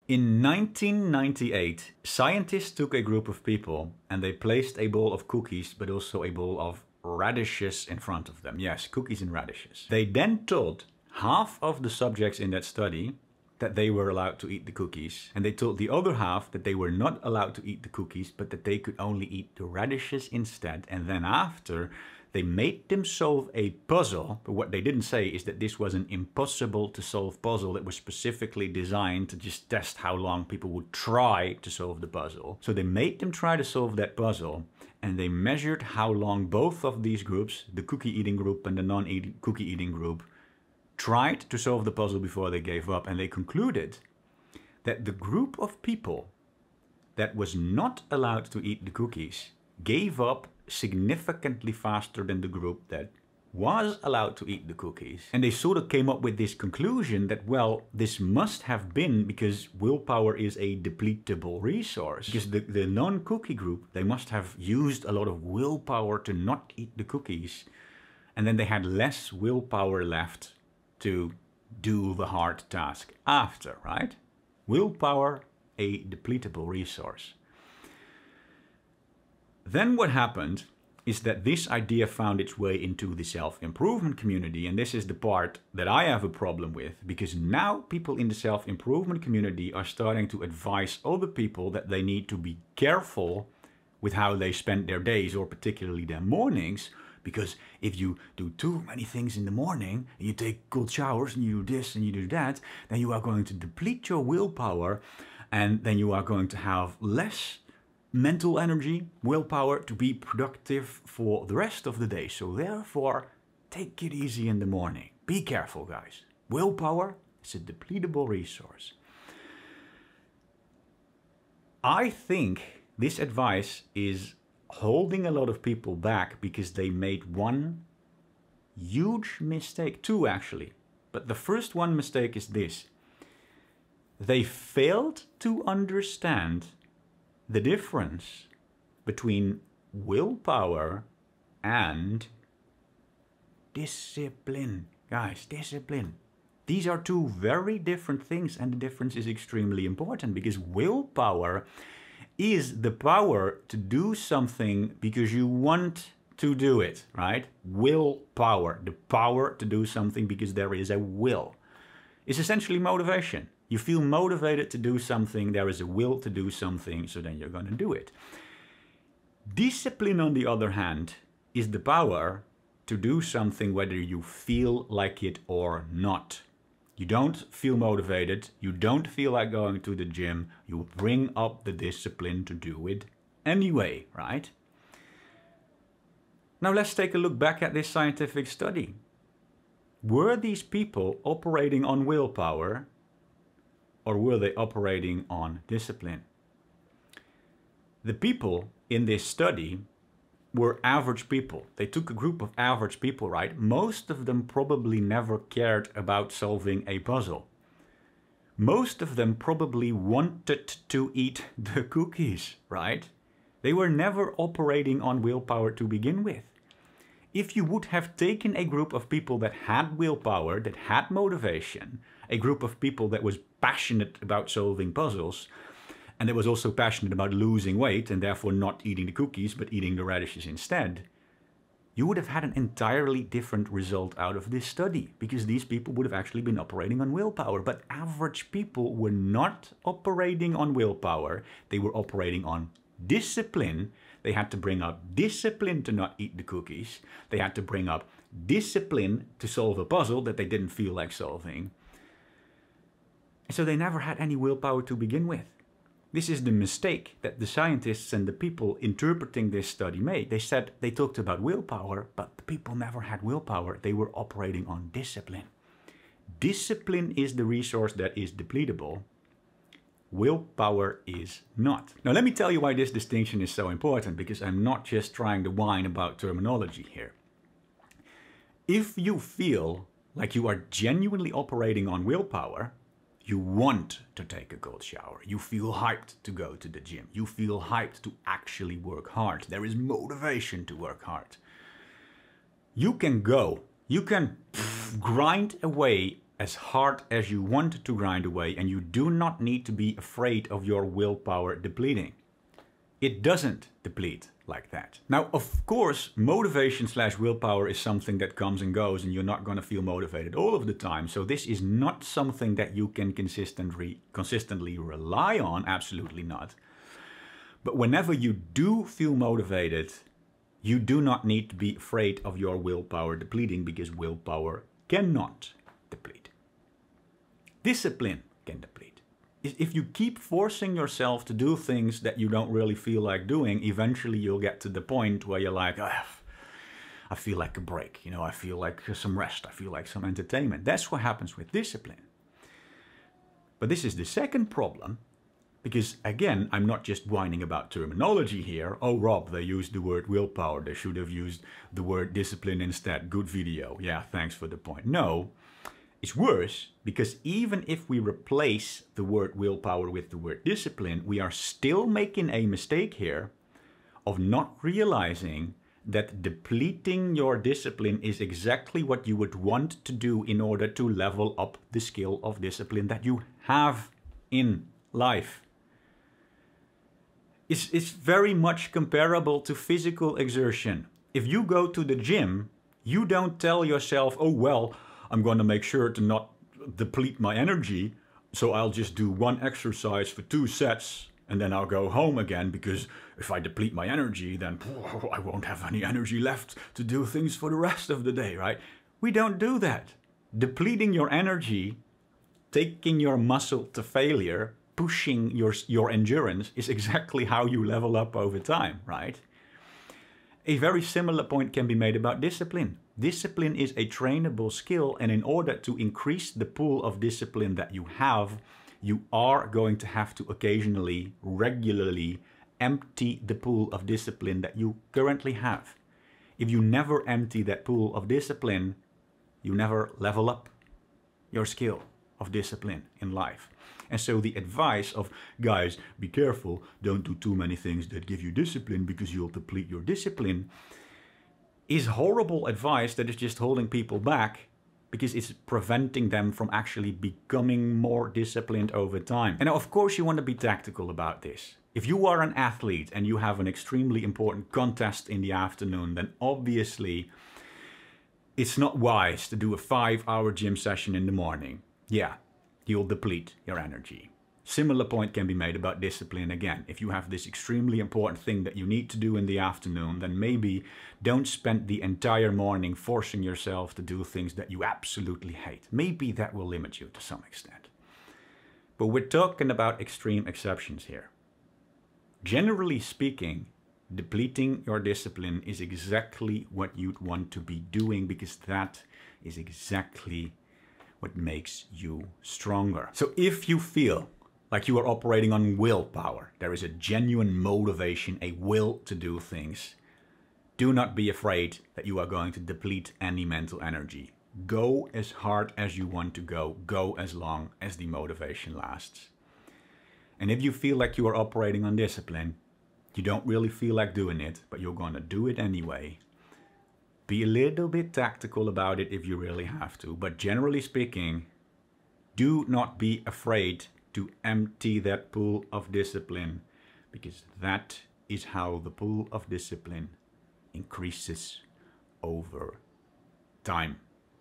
In 1998, scientists took a group of people and they placed a bowl of cookies, but also a bowl of radishes in front of them. Yes, cookies and radishes. They then told half of the subjects in that study that they were allowed to eat the cookies, and they told the other half that they were not allowed to eat the cookies, but that they could only eat the radishes instead. And then after, they made them solve a puzzle, but what they didn't say is that this was an impossible to solve puzzle that was specifically designed to just test how long people would try to solve the puzzle. So they made them try to solve that puzzle, and they measured how long both of these groups, the cookie eating group and the non-cookie eating group, tried to solve the puzzle before they gave up. And they concluded that the group of people that was not allowed to eat the cookies gave up significantly faster than the group that was allowed to eat the cookies. And they sort of came up with this conclusion that, well, this must have been because willpower is a depletable resource. Because the non-cookie group, they must have used a lot of willpower to not eat the cookies. And then they had less willpower left to do the hard task after, right? Willpower, a depletable resource. Then what happened is that this idea found its way into the self-improvement community, and this is the part that I have a problem with, because now people in the self-improvement community are starting to advise other people that they need to be careful with how they spend their days, or particularly their mornings, because if you do too many things in the morning, and you take cold showers, and you do this and you do that, then you are going to deplete your willpower, and then you are going to have less mental energy, willpower to be productive for the rest of the day. So therefore, take it easy in the morning. Be careful, guys. Willpower is a depletable resource. I think this advice is holding a lot of people back because they made one huge mistake. Two, actually. But the first one mistake is this. They failed to understand the difference between willpower and discipline. Guys, discipline. These are two very different things, and the difference is extremely important, because willpower is the power to do something because you want to do it, right? Willpower, the power to do something because there is a will. It's essentially motivation. You feel motivated to do something, there is a will to do something, so then you're going to do it. Discipline, on the other hand, is the power to do something whether you feel like it or not. You don't feel motivated, you don't feel like going to the gym, you bring up the discipline to do it anyway, right? Now let's take a look back at this scientific study. Were these people operating on willpower, or were they operating on discipline? The people in this study were average people. They took a group of average people, right? Most of them probably never cared about solving a puzzle. Most of them probably wanted to eat the cookies, right? They were never operating on willpower to begin with. If you would have taken a group of people that had willpower, that had motivation, a group of people that was passionate about solving puzzles, and that was also passionate about losing weight and therefore not eating the cookies but eating the radishes instead, you would have had an entirely different result out of this study, because these people would have actually been operating on willpower. But average people were not operating on willpower, they were operating on discipline. They had to bring up discipline to not eat the cookies. They had to bring up discipline to solve a puzzle that they didn't feel like solving. So they never had any willpower to begin with. This is the mistake that the scientists and the people interpreting this study made. They said they talked about willpower, but the people never had willpower. They were operating on discipline. Discipline is the resource that is depletable. Willpower is not. Now let me tell you why this distinction is so important, because I'm not just trying to whine about terminology here. If you feel like you are genuinely operating on willpower, you want to take a cold shower, you feel hyped to go to the gym, you feel hyped to actually work hard, there is motivation to work hard. You can grind away as hard as you want to grind away, and you do not need to be afraid of your willpower depleting. It doesn't deplete like that. Now, of course, motivation / willpower is something that comes and goes, and you're not going to feel motivated all of the time. So this is not something that you can consistently rely on, absolutely not. But whenever you do feel motivated, you do not need to be afraid of your willpower depleting, because willpower cannot deplete. Discipline can deplete. If you keep forcing yourself to do things that you don't really feel like doing, eventually you'll get to the point where you're like, oh, I feel like a break, you know, I feel like some rest, I feel like some entertainment. That's what happens with discipline. But this is the second problem, because again, I'm not just whining about terminology here. Oh, Rob, they used the word willpower. They should have used the word discipline instead. Good video. Yeah, thanks for the point. No, it's worse, because even if we replace the word willpower with the word discipline, we are still making a mistake here of not realizing that depleting your discipline is exactly what you would want to do in order to level up the skill of discipline that you have in life. It's very much comparable to physical exertion. If you go to the gym, you don't tell yourself, oh, well, I'm going to make sure to not deplete my energy, so I'll just do one exercise for 2 sets and then I'll go home again, because if I deplete my energy, then I won't have any energy left to do things for the rest of the day, right? We don't do that. Depleting your energy, taking your muscle to failure, pushing your endurance is exactly how you level up over time, right? A very similar point can be made about discipline. Discipline is a trainable skill, and in order to increase the pool of discipline that you have, you are going to have to occasionally, regularly empty the pool of discipline that you currently have. If you never empty that pool of discipline, you never level up your skill of discipline in life. And so the advice of, guys, be careful, don't do too many things that give you discipline because you'll deplete your discipline, is horrible advice that is just holding people back, because it's preventing them from actually becoming more disciplined over time. And now, of course, you want to be tactical about this. If you are an athlete and you have an extremely important contest in the afternoon, then obviously it's not wise to do a 5-hour gym session in the morning. Yeah, you'll deplete your energy. Similar point can be made about discipline again. If you have this extremely important thing that you need to do in the afternoon, then maybe don't spend the entire morning forcing yourself to do things that you absolutely hate. Maybe that will limit you to some extent. But we're talking about extreme exceptions here. Generally speaking, depleting your discipline is exactly what you'd want to be doing, because that is exactly what makes you stronger. So if you feel like you are operating on willpower, there is a genuine motivation, a will to do things, do not be afraid that you are going to deplete any mental energy. Go as hard as you want to go as long as the motivation lasts. And if you feel like you are operating on discipline, you don't really feel like doing it, but you're going to do it anyway, be a little bit tactical about it if you really have to. But generally speaking, do not be afraid to empty that pool of discipline, because that is how the pool of discipline increases over time.